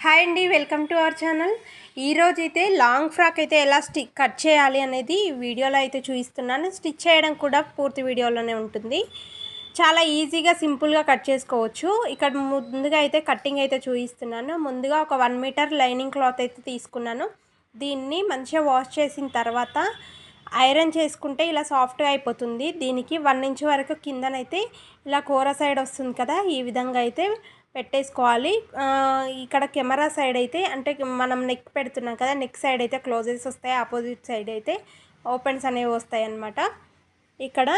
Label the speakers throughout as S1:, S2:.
S1: Hi అండి, welcome to our channel. ఈరోజు అయితే లాంగ్ ఫ్రాక్ అయితే ఎలా కట్ చేయాలి అనేది వీడియోలో అయితే చూపిస్తున్నాను. స్టిచ్ చేయడం కూడా పూర్తి వీడియోలోనే ఉంటుంది. చాలా ఈజీగా సింపుల్గా కట్ చేసుకోవచ్చు. ఇక్కడ ముందుగా అయితే కట్టింగ్ అయితే చూపిస్తున్నాను. ముందుగా ఒక 1 మీటర్ లైనింగ్ క్లాత్ అయితే తీసుకున్నాను. దీన్ని మంచిగా వాష్ చేసిన తర్వాత ఐరన్ చేసుకుంటే ఇలా సాఫ్ట్గా అయిపోతుంది. దీనికి 1 ఇంచ్ వరకు కిందనైతే ఇలా కూర సైడ్ వస్తుంది కదా, ఈ విధంగా అయితే పెట్టేసుకోవాలి. ఇక్కడ కెమెరా సైడ్ అయితే అంటే మనం నెక్ పెడుతున్నాం కదా, నెక్ సైడ్ అయితే క్లోజెస్ వస్తాయి, ఆపోజిట్ సైడ్ అయితే ఓపెన్స్ అనేవి వస్తాయి అన్నమాట. ఇక్కడ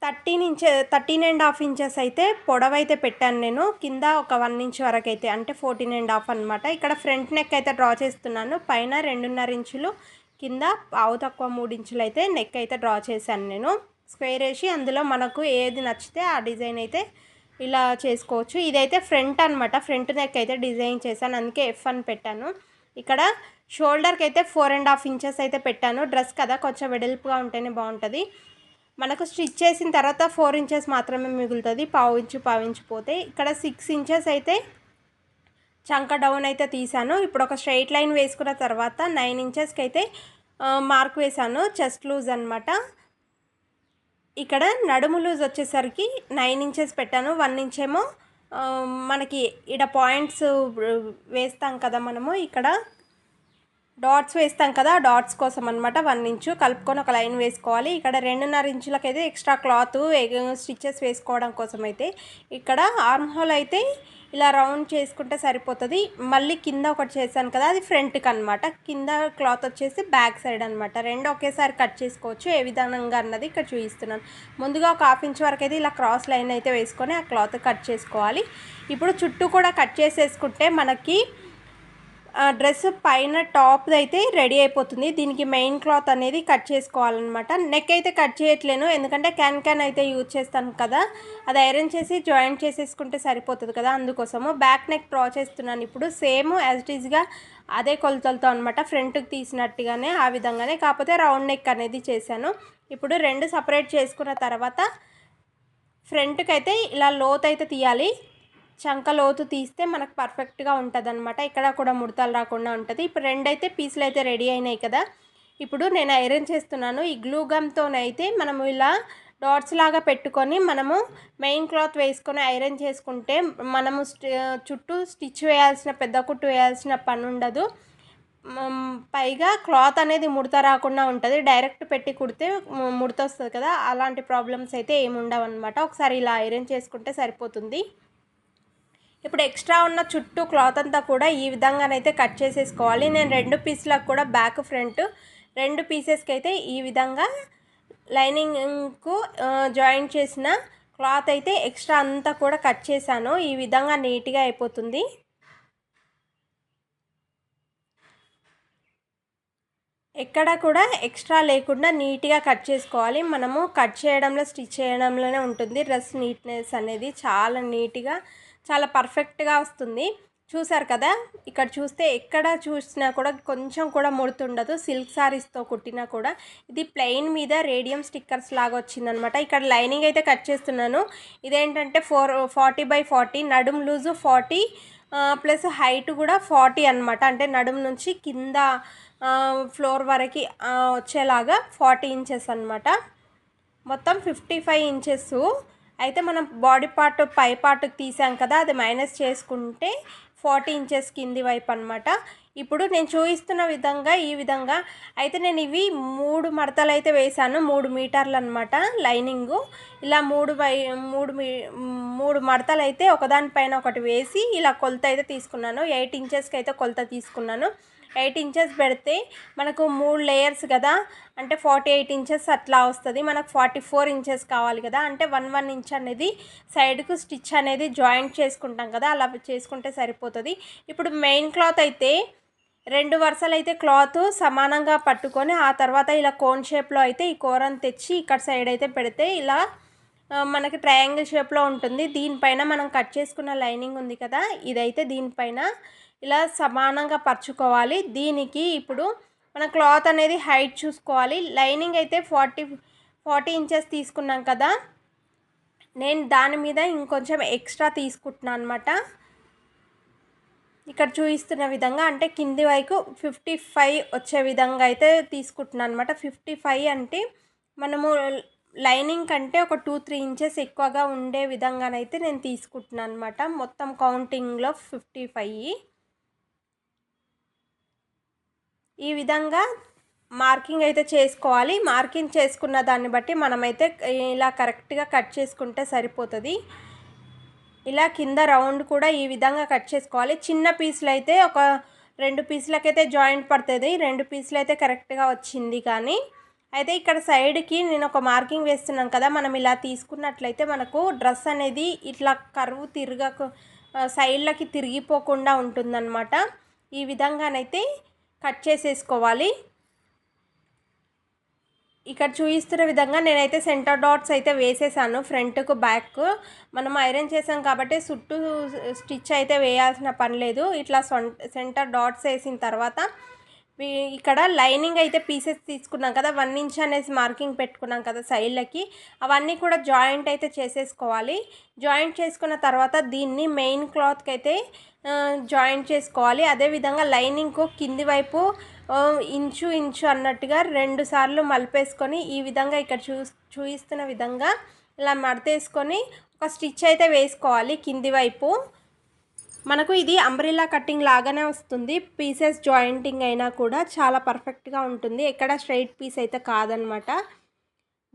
S1: 13.5 ఇంచెస్ అయితే పొడవైతే పెట్టాను నేను. కింద ఒక 1 ఇంచ్ వరకు అయితే అంటే 14.5 అనమాట. ఇక్కడ ఫ్రంట్ నెక్ అయితే డ్రా చేస్తున్నాను. పైన 2.5 ఇంచులు, కింద పావు తక్కువ 3 ఇంచులు అయితే నెక్ అయితే డ్రా చేశాను నేను. స్క్వేర్ వేసి అందులో మనకు ఏది నచ్చితే ఆ డిజైన్ అయితే ఇలా చేసుకోవచ్చు. ఇదైతే ఫ్రంట్ అనమాట. ఫ్రంట్ నెక్ అయితే డిజైన్ చేశాను, అందుకే ఎఫ్ అని పెట్టాను. ఇక్కడ షోల్డర్కి అయితే 4.5 ఇంచెస్ అయితే పెట్టాను. డ్రెస్ కదా, కొంచెం వెడల్పుగా ఉంటేనే బాగుంటుంది. మనకు స్టిచ్ చేసిన తర్వాత 4 ఇంచెస్ మాత్రమే మిగులుతుంది, పావు ఇంచు పోతే. ఇక్కడ 6 ఇంచెస్ అయితే చంక డౌన్ అయితే తీసాను. ఇప్పుడు ఒక స్ట్రైట్ లైన్ వేసుకున్న తర్వాత 9 ఇంచెస్కి అయితే మార్క్ వేసాను, చెస్ట్ లూజ్ అనమాట. ఇక్కడ నడుము లూజ్ వచ్చేసరికి 9 ఇంచెస్ పెట్టాను. 1 ఇంచ్ ఏమో మనకి ఇక్కడ పాయింట్స్ వేస్తాం కదా మనము, ఇక్కడ డాట్స్ వేస్తాం కదా, డాట్స్ కోసం అనమాట 1 ఇంచు కలుపుకొని ఒక లైన్ వేసుకోవాలి. ఇక్కడ 2.5 ఇంచులకైతే ఎక్స్ట్రా క్లాత్ స్టిచ్చెస్ వేసుకోవడం కోసం అయితే. ఇక్కడ ఆర్మ్ హోల్ అయితే ఇలా రౌండ్ చేసుకుంటే సరిపోతుంది. మళ్ళీ కింద ఒకటి చేశాను కదా, అది ఫ్రంట్కి అనమాట. కింద క్లాత్ వచ్చేసి బ్యాక్ సైడ్ అనమాట. రెండు ఒకేసారి కట్ చేసుకోవచ్చు. ఏ విధంగా అన్నది ఇక్కడ చూపిస్తున్నాను. ముందుగా ఒక 1/2 ఇంచ్ వరకు అయితే ఇలా క్రాస్ లైన్ అయితే వేసుకొని ఆ క్లాత్ కట్ చేసుకోవాలి. ఇప్పుడు చుట్టూ కూడా కట్ చేసేసుకుంటే మనకి డ్రెస్ పైన టాప్ది అయితే రెడీ అయిపోతుంది. దీనికి మెయిన్ క్లాత్ అనేది కట్ చేసుకోవాలన్నమాట. నెక్ అయితే కట్ చేయట్లేను, ఎందుకంటే క్యాన్ అయితే యూజ్ చేస్తాను కదా, అది ఐరన్ చేసి జాయింట్ చేసేసుకుంటే సరిపోతుంది కదా, అందుకోసము. బ్యాక్ నెక్ డ్రా చేస్తున్నాను ఇప్పుడు. సేమ్ యాజ్ ఇట్ ఈజ్గా అదే కొలతలతో అనమాట, ఫ్రంట్కి తీసినట్టుగానే ఆ విధంగానే, కాకపోతే రౌండ్ నెక్ అనేది చేశాను. ఇప్పుడు రెండు సపరేట్ చేసుకున్న తర్వాత ఫ్రంట్కి అయితే ఇలా లోత్ అయితే తీయాలి. చంక లోతు తీస్తే మనకు పర్ఫెక్ట్గా ఉంటుంది అనమాట. ఇక్కడ కూడా ముడతలు రాకుండా ఉంటుంది. ఇప్పుడు రెండైతే పీసులు అయితే రెడీ అయినాయి కదా, ఇప్పుడు నేను ఐరన్ చేస్తున్నాను. ఈ గ్లూ గమ్తోనైతే మనము ఇలా డాట్స్ లాగా పెట్టుకొని మనము మెయిన్ క్లాత్ వేసుకొని ఐరన్ చేసుకుంటే మనము చుట్టూ స్టిచ్ వేయాల్సిన, పెద్ద కుట్టు వేయాల్సిన పని ఉండదు. పైగా క్లాత్ అనేది ముడత రాకుండా ఉంటుంది. డైరెక్ట్ పెట్టి కుడితే ముడత వస్తుంది కదా, అలాంటి ప్రాబ్లమ్స్ అయితే ఏమి ఉండవు అనమాట. ఒకసారి ఇలా ఐరన్ చేసుకుంటే సరిపోతుంది. ఇప్పుడు ఎక్స్ట్రా ఉన్న చుట్టూ క్లాత్ అంతా కూడా ఈ విధంగానైతే కట్ చేసేసుకోవాలి. నేను 2 పీసులకు కూడా బ్యాక్ ఫ్రంట్ 2 పీసెస్కి అయితే ఈ విధంగా లైనింగ్కు జాయింట్ చేసిన క్లాత్ అయితే ఎక్స్ట్రా అంతా కూడా కట్ చేశాను. ఈ విధంగా నీట్గా అయిపోతుంది. ఎక్కడ కూడా ఎక్స్ట్రా లేకుండా నీట్గా కట్ చేసుకోవాలి. మనము కట్ చేయడంలో, స్టిచ్ చేయడంలోనే ఉంటుంది డ్రెస్ నీట్నెస్ అనేది. చాలా నీట్గా, చాలా పర్ఫెక్ట్గా వస్తుంది. చూసారు కదా, ఇక్కడ చూస్తే ఎక్కడ చూసినా కూడా కొంచెం కూడా ముడుతుండదు. సిల్క్ సారీస్తో కుట్టినా కూడా. ఇది ప్లెయిన్ మీద రేడియం స్టిక్కర్స్ లాగా వచ్చిందనమాట. ఇక్కడ లైనింగ్ అయితే కట్ చేస్తున్నాను. ఇదేంటంటే 40/40, నడుము లూజు 40 ప్లస్ హైట్ కూడా 40 అనమాట. అంటే నడుము నుంచి కింద ఫ్లోర్ వరకు వచ్చేలాగా 40 ఇంచెస్ అనమాట. మొత్తం 55 ఇంచెస్. అయితే మనం బాడీ పార్ట్ పై పార్ట్కి తీసాం కదా, అది మైనస్ చేసుకుంటే 40 ఇంచెస్ కింది వైపు అనమాట. ఇప్పుడు నేను చూపిస్తున్న విధంగా ఈ విధంగా అయితే నేను ఇవి 3 మడతలు అయితే వేసాను. 3 మీటర్లు అనమాట లైనింగు. ఇలా 3 మడతలు అయితే ఒకదానిపైన ఒకటి వేసి ఇలా కొలత అయితే తీసుకున్నాను. 8 ఇంచెస్కి అయితే కొలత తీసుకున్నాను. 8 ఇంచెస్ పెడితే మనకు 3 లేయర్స్ కదా, అంటే 48 ఇంచెస్ అట్లా వస్తుంది. మనకు 44 ఇంచెస్ కావాలి కదా, అంటే 1 ఇంచ్ అనేది సైడ్కు స్టిచ్ అనేది జాయింట్ చేసుకుంటాం కదా, అలా చేసుకుంటే సరిపోతుంది. ఇప్పుడు మెయిన్ క్లాత్ అయితే 2 వరుసలు అయితే క్లాత్ సమానంగా పట్టుకొని ఆ తర్వాత ఇలా కోన్ షేప్లో అయితే ఈ కూరను తెచ్చి ఇక్కడ సైడ్ అయితే పెడితే ఇలా మనకి ట్రయాంగిల్ షేప్లో ఉంటుంది. దీనిపైన మనం కట్ చేసుకున్న లైనింగ్ ఉంది కదా, ఇదైతే దీనిపైన ఇలా సమానంగా పరుచుకోవాలి. దీనికి ఇప్పుడు మన క్లాత్ అనేది హైట్ చూసుకోవాలి. లైనింగ్ అయితే 40 ఇంచెస్ తీసుకున్నాం కదా, నేను దాని మీద ఇంకొంచెం ఎక్స్ట్రా తీసుకుంటున్నాను అనమాట. ఇక్కడ చూపిస్తున్న విధంగా అంటే కింది వైపు 55 వచ్చే విధంగా అయితే తీసుకుంటున్నాను అనమాట. 55 అంటే మనము లైనింగ్ కంటే ఒక 2-3 ఇంచెస్ ఎక్కువగా ఉండే విధంగానైతే నేను తీసుకుంటున్నాను అనమాట. మొత్తం కౌంటింగ్లో 55. ఈ విధంగా మార్కింగ్ అయితే చేసుకోవాలి. మార్కింగ్ చేసుకున్న దాన్ని బట్టి మనమైతే ఇలా కరెక్ట్గా కట్ చేసుకుంటే సరిపోతుంది. ఇలా కింద రౌండ్ కూడా ఈ విధంగా కట్ చేసుకోవాలి. చిన్న పీసులు అయితే ఒక 2 పీసులకైతే జాయింట్ పడుతుంది. 2 పీసులు అయితే కరెక్ట్గా వచ్చింది. కానీ అయితే ఇక్కడ సైడ్కి నేను ఒక మార్కింగ్ వేస్తున్నాను కదా, మనం ఇలా తీసుకున్నట్లయితే మనకు డ్రెస్ అనేది ఇట్లా కర్వ్ సైడ్లకి తిరిగిపోకుండా ఉంటుందన్నమాట. ఈ విధంగానైతే కట్ చేసేసుకోవాలి. ఇక్కడ చూపిస్తున్న విధంగా నేనైతే సెంటర్ డాట్స్ అయితే వేసేసాను. ఫ్రంట్కు బ్యాక్ మనం ఐరన్ చేసాం కాబట్టి చుట్టూ స్టిచ్ అయితే వేయాల్సిన పని లేదు. ఇట్లా సెంటర్ డాట్స్ వేసిన తర్వాత ఇక్కడ లైనింగ్ అయితే పీసెస్ తీసుకున్నాం కదా, 1 ఇంచ్ అనేసి మార్కింగ్ పెట్టుకున్నాం కదా సైడ్లకి, అవన్నీ కూడా జాయింట్ అయితే చేసేసుకోవాలి. జాయింట్ చేసుకున్న తర్వాత దీన్ని మెయిన్ క్లాత్కి అయితే జాయింట్ చేసుకోవాలి. అదేవిధంగా లైనింగ్కు కింది వైపు ఇంచు అన్నట్టుగా 2 సార్లు మలిపేసుకొని ఈ విధంగా ఇక్కడ చూపిస్తున్న విధంగా ఇలా మడతేసుకొని ఒక స్టిచ్ అయితే వేసుకోవాలి కింది వైపు. మనకు ఇది అంబ్రెల్లా కటింగ్ లాగానే వస్తుంది. పీసెస్ జాయింటింగ్ అయినా కూడా చాలా పర్ఫెక్ట్గా ఉంటుంది. ఎక్కడ స్ట్రైట్ పీస్ అయితే కాదనమాట.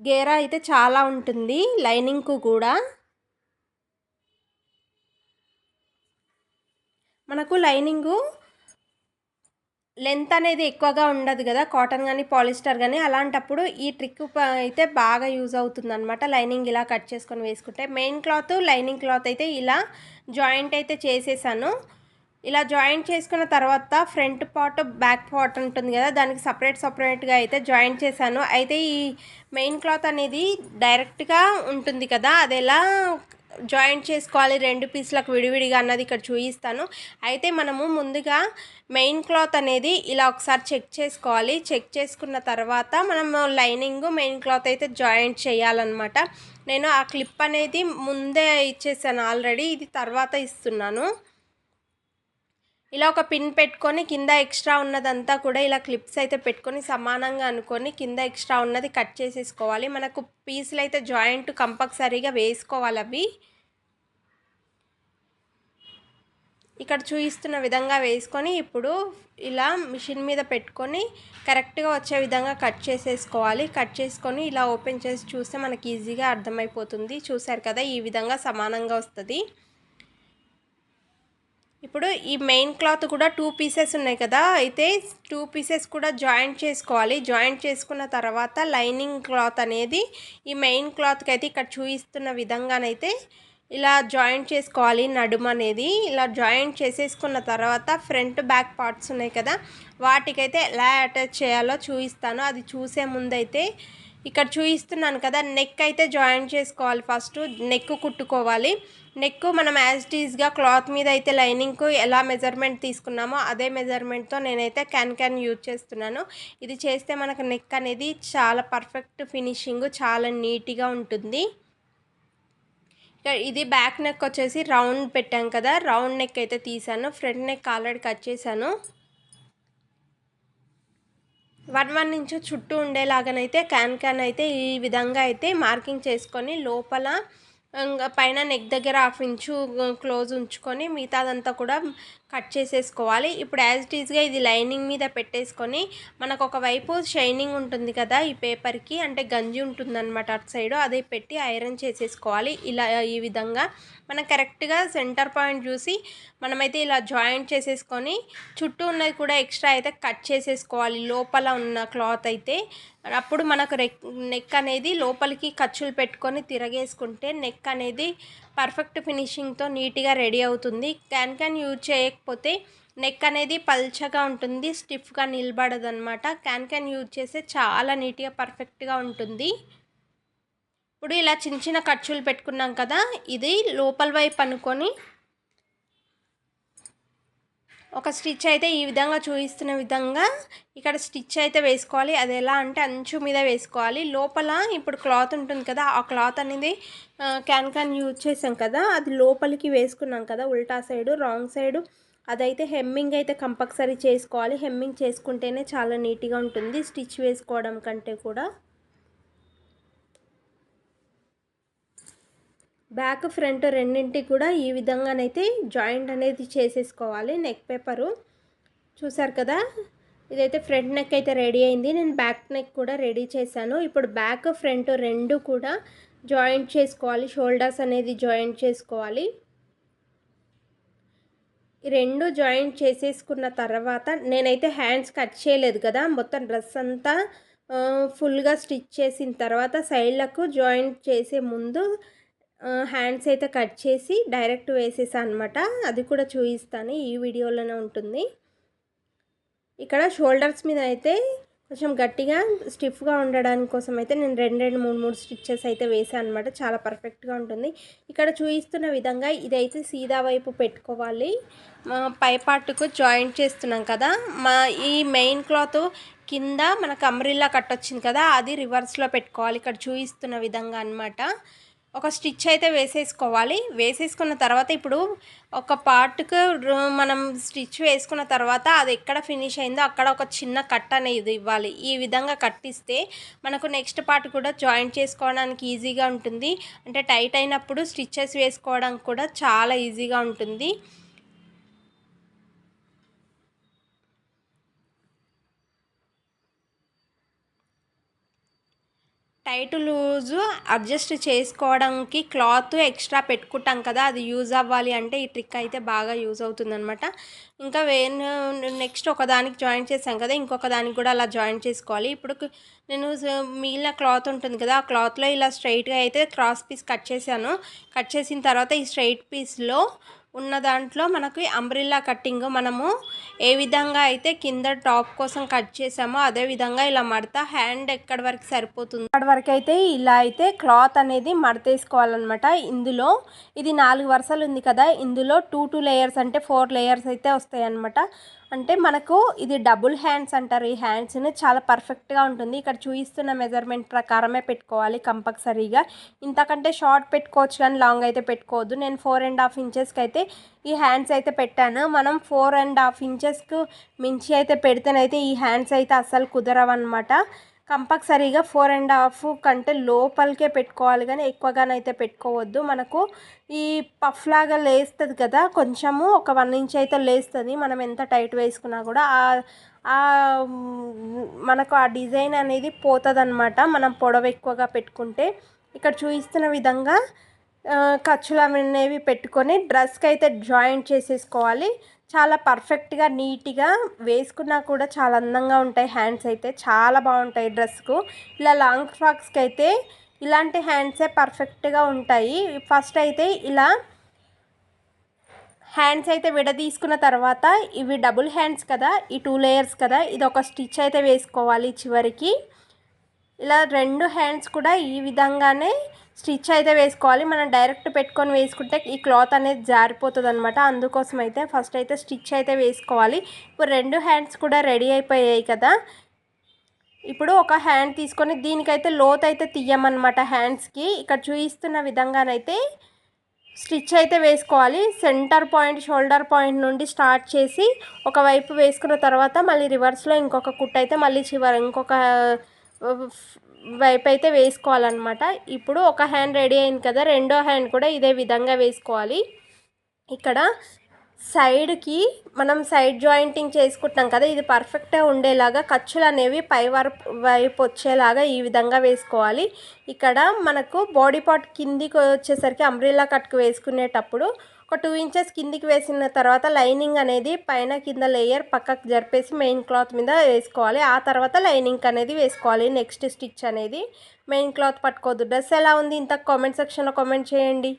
S1: గేరా అయితే చాలా ఉంటుంది లైనింగ్కు కూడా. మనకు లైనింగు లెంత్ అనేది ఎక్కువగా ఉండదు కదా, కాటన్ కానీ పాలిస్టర్ కానీ. అలాంటప్పుడు ఈ ట్రిక్ అయితే బాగా యూజ్ అవుతుంది అనమాట. లైనింగ్ ఇలా కట్ చేసుకొని వేసుకుంటే మెయిన్ క్లాత్ లైనింగ్ క్లాత్ అయితే ఇలా జాయింట్ అయితే చేసేసాను. ఇలా జాయింట్ చేసుకున్న తర్వాత ఫ్రంట్ పార్ట్ బ్యాక్ పార్ట్ ఉంటుంది కదా, దానికి సపరేట్గా అయితే జాయింట్ చేశాను. అయితే ఈ మెయిన్ క్లాత్ అనేది డైరెక్ట్గా ఉంటుంది కదా, అది ఎలా జాయింట్ చేసుకోవాలి 2 పీసులకు విడివిడిగా అన్నది ఇక్కడ చూపిస్తాను. అయితే మనము ముందుగా మెయిన్ క్లాత్ అనేది ఇలా ఒకసారి చెక్ చేసుకోవాలి. చెక్ చేసుకున్న తర్వాత మనము లైనింగ్ మెయిన్ క్లాత్ అయితే జాయింట్ చేయాలన్నమాట. నేను ఆ క్లిప్ అనేది ముందే ఇచ్చేసాను ఆల్రెడీ, ఇది తర్వాత ఇస్తున్నాను. ఇలా ఒక పిన్ పెట్టుకొని కింద ఎక్స్ట్రా ఉన్నదంతా కూడా ఇలా క్లిప్స్ అయితే పెట్టుకొని సమానంగా అనుకొని కింద ఎక్స్ట్రా ఉన్నది కట్ చేసేసుకోవాలి. మనకు పీసులు అయితే జాయింట్ కంపల్సరీగా వేసుకోవాలి అవి. ఇక్కడ చూపిస్తున్న విధంగా వేసుకొని ఇప్పుడు ఇలా మిషన్ మీద పెట్టుకొని కరెక్ట్గా వచ్చే విధంగా కట్ చేసేసుకోవాలి. కట్ చేసుకొని ఇలా ఓపెన్ చేసి చూస్తే మనకి ఈజీగా అర్థమైపోతుంది. చూసారు కదా, ఈ విధంగా సమానంగా వస్తుంది. ఇప్పుడు ఈ మెయిన్ క్లాత్ కూడా 2 పీసెస్ ఉన్నాయి కదా, అయితే 2 పీసెస్ కూడా జాయింట్ చేసుకోవాలి. జాయింట్ చేసుకున్న తర్వాత లైనింగ్ క్లాత్ అనేది ఈ మెయిన్ క్లాత్కి అయితే ఇక్కడ చూపిస్తున్న విధంగానైతే ఇలా జాయింట్ చేసుకోవాలి. నడుము అనేది ఇలా జాయింట్ చేసేసుకున్న తర్వాత ఫ్రంట్ బ్యాక్ పార్ట్స్ ఉన్నాయి కదా, వాటికైతే ఎలా అటాచ్ చేయాలో చూపిస్తాను. అది చూసే ముందైతే ఇక్కడ చూపిస్తున్నాను కదా, నెక్ అయితే జాయింట్ చేసుకోవాలి. ఫస్ట్ నెక్ కుట్టుకోవాలి. నెక్ మనం యాజ్ ఇట్ ఈజ్గా క్లాత్ మీద అయితే లైనింగ్కు ఎలా మెజర్మెంట్ తీసుకున్నామో అదే మెజర్మెంట్తో నేనైతే క్యాన్ యూజ్ చేస్తున్నాను. ఇది చేస్తే మనకు నెక్ అనేది చాలా పర్ఫెక్ట్ ఫినిషింగ్, చాలా నీట్గా ఉంటుంది. ఇది బ్యాక్ నెక్ వచ్చేసి రౌండ్ పెట్టాం కదా, రౌండ్ నెక్ అయితే తీసాను. ఫ్రంట్ నెక్ ఆల్రెడీ కట్ చేశాను. 1 ఇంచు చుట్టూ ఉండేలాగానైతే క్యాన్ అయితే ఈ విధంగా అయితే మార్కింగ్ చేసుకొని లోపల పైన నెక్ దగ్గర 1/2 ఇంచు క్లోజ్ ఉంచుకొని మిగతాదంతా కూడా కట్ చేసేసుకోవాలి. ఇప్పుడు యాజ్ ఇట్ ఈజ్గా ఇది లైనింగ్ మీద పెట్టేసుకొని మనకు ఒకవైపు షైనింగ్ ఉంటుంది కదా ఈ పేపర్కి, అంటే గంజి ఉంటుందన్నమాట అటు సైడు, అది పెట్టి ఐరన్ చేసేసుకోవాలి. ఇలా ఈ విధంగా మనం కరెక్ట్గా సెంటర్ పాయింట్ చూసి మనమైతే ఇలా జాయింట్ చేసేసుకొని చుట్టూ ఉన్నది కూడా ఎక్స్ట్రా అయితే కట్ చేసేసుకోవాలి లోపల ఉన్న క్లాత్ అయితే. అప్పుడు మనకు నెక్ అనేది లోపలికి ఖర్చులు పెట్టుకొని తిరగేసుకుంటే నెక్ అనేది పర్ఫెక్ట్ ఫినిషింగ్తో నీట్గా రెడీ అవుతుంది. క్యాన్ యూజ్ చేయకపోతే నెక్ అనేది పల్చగా ఉంటుంది, స్టిఫ్గా నిలబడదు అనమాట. క్యాన్ యూజ్ చేస్తే చాలా నీట్గా పర్ఫెక్ట్గా ఉంటుంది. ఇప్పుడు ఇలా చిన్న ఖర్చులు పెట్టుకున్నాం కదా, ఇది లోపల వైపు అనుకొని ఒక స్టిచ్ అయితే ఈ విధంగా చూపిస్తున్న విధంగా ఇక్కడ స్టిచ్ అయితే వేసుకోవాలి. అది ఎలా అంటే అంచు మీద వేసుకోవాలి. లోపల ఇప్పుడు క్లాత్ ఉంటుంది కదా, ఆ క్లాత్ అనేది క్యాన్ యూజ్ చేసాం కదా, అది లోపలికి వేసుకున్నాం కదా, ఉల్టా సైడు రాంగ్ సైడు అదైతే హెమ్మింగ్ అయితే కంపల్సరీ చేసుకోవాలి. హెమ్మింగ్ చేసుకుంటేనే చాలా నీట్గా ఉంటుంది స్టిచ్ వేసుకోవడం కంటే కూడా. బ్యాక్ ఫ్రంట్ రెండింటికి కూడా ఈ విధంగానైతే జాయింట్ అనేది చేసేసుకోవాలి. నెక్ పేపరు చూసారు కదా, ఇదైతే ఫ్రంట్ నెక్ అయితే రెడీ అయింది. నేను బ్యాక్ నెక్ కూడా రెడీ చేశాను. ఇప్పుడు బ్యాక్ ఫ్రంట్ రెండు కూడా జాయింట్ చేసుకోవాలి. షోల్డర్స్ అనేది జాయింట్ చేసుకోవాలి. ఈ రెండు జాయింట్ చేసేసుకున్న తర్వాత నేనైతే హ్యాండ్స్ కట్ చేయలేదు కదా, మొత్తం డ్రెస్ అంతా ఫుల్గా స్టిచ్ చేసిన తర్వాత సైడ్లకు జాయింట్ చేసే ముందు హ్యాండ్స్ అయితే కట్ చేసి డైరెక్ట్ వేసేసాను అనమాట. అది కూడా చూపిస్తాను, ఈ వీడియోలోనే ఉంటుంది. ఇక్కడ షోల్డర్స్ మీద అయితే కొంచెం గట్టిగా స్టిఫ్గా ఉండడానికి కోసం అయితే నేను రెండు మూడు స్టిచ్చెస్ అయితే వేసాను అనమాట. చాలా పర్ఫెక్ట్గా ఉంటుంది. ఇక్కడ చూపిస్తున్న విధంగా ఇదైతే సీదా వైపు పెట్టుకోవాలి. పై పార్ట్కు జాయింట్ చేస్తున్నాం కదా, ఈ మెయిన్ క్లాత్ కింద మనకు అంబ్రిల్లా కట్ వచ్చింది కదా, అది రివర్స్లో పెట్టుకోవాలి ఇక్కడ చూపిస్తున్న విధంగా అనమాట. ఒక స్టిచ్ అయితే వేసేసుకోవాలి. వేసేసుకున్న తర్వాత ఇప్పుడు ఒక పార్ట్కు మనం స్టిచ్ వేసుకున్న తర్వాత అది ఎక్కడ ఫినిష్ అయిందో అక్కడ ఒక చిన్న కట్ అనేది ఇవ్వాలి. ఈ విధంగా కట్టిస్తే మనకు నెక్స్ట్ పార్ట్ కూడా జాయింట్ చేసుకోవడానికి ఈజీగా ఉంటుంది. అంటే టైట్ అయినప్పుడు స్టిచ్చెస్ వేసుకోవడానికి కూడా చాలా ఈజీగా ఉంటుంది. టైట్ లూజు అడ్జస్ట్ చేసుకోవడానికి క్లాత్ ఎక్స్ట్రా పెట్టుకుంటాం కదా, అది యూజ్ అవ్వాలి అంటే ఈ ట్రిక్ అయితే బాగా యూజ్ అవుతుందన్నమాట. ఇంకా నెక్స్ట్ ఒకదానికి జాయింట్ చేసాం కదా, ఇంకొక దానికి కూడా అలా జాయింట్ చేసుకోవాలి. ఇప్పుడు నేను మిగిలిన క్లాత్ ఉంటుంది కదా, ఆ క్లాత్లో ఇలా స్ట్రైట్గా అయితే క్రాస్ పీస్ కట్ చేశాను. కట్ చేసిన తర్వాత ఈ స్ట్రైట్ పీస్లో ఉన్న దాంట్లో మనకి అంబ్రిల్లా కట్టింగ్ మనము ఏ విధంగా అయితే కింద టాప్ కోసం కట్ చేసామో అదే విధంగా ఇలా మడత హ్యాండ్ ఎక్కడి వరకు సరిపోతుంది అక్కడి వరకు అయితే ఇలా అయితే క్లాత్ అనేది మడతేసుకోవాలన్నమాట. ఇందులో ఇది 4 వరుసలు ఉంది కదా, ఇందులో 2 లేయర్స్ అంటే 4 లేయర్స్ అయితే వస్తాయి అన్నమాట. అంటే మనకు ఇది డబుల్ హ్యాండ్స్ అంటారు. ఈ హ్యాండ్స్ని చాలా పర్ఫెక్ట్గా ఉంటుంది. ఇక్కడ చూపిస్తున్న మెజర్మెంట్ ప్రకారమే పెట్టుకోవాలి కంపల్సరీగా. ఇంతకంటే షార్ట్ పెట్టుకోవచ్చు కానీ లాంగ్ అయితే పెట్టుకోవద్దు. నేను 4.5 ఇంచెస్కి అయితే ఈ హ్యాండ్స్ అయితే పెట్టాను. మనం 4.5 ఇంచెస్కు మించి అయితే పెడితేనైతే ఈ హ్యాండ్స్ అయితే అస్సలు కుదరవన్నమాట. కంపల్సరీగా 4.5 కంటే లోపలికే పెట్టుకోవాలి కానీ ఎక్కువగానైతే పెట్టుకోవద్దు. మనకు ఈ పఫ్ లాగా లేస్తుంది కదా, కొంచెము ఒక 1 ఇంచ్ అయితే లేస్తుంది. మనం ఎంత టైట్ వేసుకున్నా కూడా మనకు ఆ డిజైన్ అనేది పోతుంది అనమాట మనం పొడవు ఎక్కువగా పెట్టుకుంటే. ఇక్కడ చూపిస్తున్న విధంగా ఖర్చులు అనేవి పెట్టుకొని డ్రెస్కి అయితే జాయింట్ చేసేసుకోవాలి. చాలా పర్ఫెక్ట్గా నీట్గా వేసుకున్నా కూడా చాలా అందంగా ఉంటాయి. హ్యాండ్స్ అయితే చాలా బాగుంటాయి డ్రెస్కు. ఇలా లాంగ్ ఫ్రాక్స్కి అయితే ఇలాంటి హ్యాండ్సే పర్ఫెక్ట్గా ఉంటాయి. ఫస్ట్ అయితే ఇలా హ్యాండ్స్ అయితే విడదీసుకున్న తర్వాత ఇవి డబుల్ హ్యాండ్స్ కదా, ఈ 2 లేయర్స్ కదా, ఇది ఒక స్టిచ్ అయితే వేసుకోవాలి చివరికి. ఇలా 2 హ్యాండ్స్ కూడా ఈ విధంగానే స్టిచ్ అయితే వేసుకోవాలి. మనం డైరెక్ట్ పెట్టుకొని వేసుకుంటే ఈ క్లాత్ అనేది జారిపోతుంది అనమాట. అందుకోసం అయితే ఫస్ట్ అయితే స్టిచ్ అయితే వేసుకోవాలి. ఇప్పుడు 2 హ్యాండ్స్ కూడా రెడీ అయిపోయాయి కదా, ఇప్పుడు ఒక హ్యాండ్ తీసుకొని దీనికైతే లోత్ అయితే తీయమన్నమాట హ్యాండ్స్కి. ఇక్కడ చూపిస్తున్న విధంగానైతే స్టిచ్ అయితే వేసుకోవాలి. సెంటర్ పాయింట్ షోల్డర్ పాయింట్ నుండి స్టార్ట్ చేసి ఒకవైపు వేసుకున్న తర్వాత మళ్ళీ రివర్స్లో ఇంకొక కుట్టు అయితే మళ్ళీ ఇంకొక వైపు అయితే వేసుకోవాలన్నమాట. ఇప్పుడు ఒక హ్యాండ్ రెడీ అయింది కదా, రెండో హ్యాండ్ కూడా ఇదే విధంగా వేసుకోవాలి. ఇక్కడ సైడ్కి మనం సైడ్ జాయింటింగ్ చేసుకుంటాం కదా, ఇది పర్ఫెక్ట్గా ఉండేలాగా ఖర్చులు అనేవి పై వైపు వచ్చేలాగా ఈ విధంగా వేసుకోవాలి. ఇక్కడ మనకు బాడీ పార్ట్ కిందికి వచ్చేసరికి అంబ్రెల్లా కట్కు వేసుకునేటప్పుడు ఒక 2 ఇంచెస్ కిందికి వేసిన తర్వాత లైనింగ్ అనేది పైన కింద లేయర్ పక్కకు జరిపేసి మెయిన్ క్లాత్ మీద వేసుకోవాలి. ఆ తర్వాత లైనింగ్ అనేది వేసుకోవాలి. నెక్స్ట్ స్టిచ్ అనేది మెయిన్ క్లాత్ పట్టుకోవద్దు. డ్రెస్ ఎలా ఉంది ఇంత కామెంట్ సెక్షన్లో కామెంట్ చేయండి.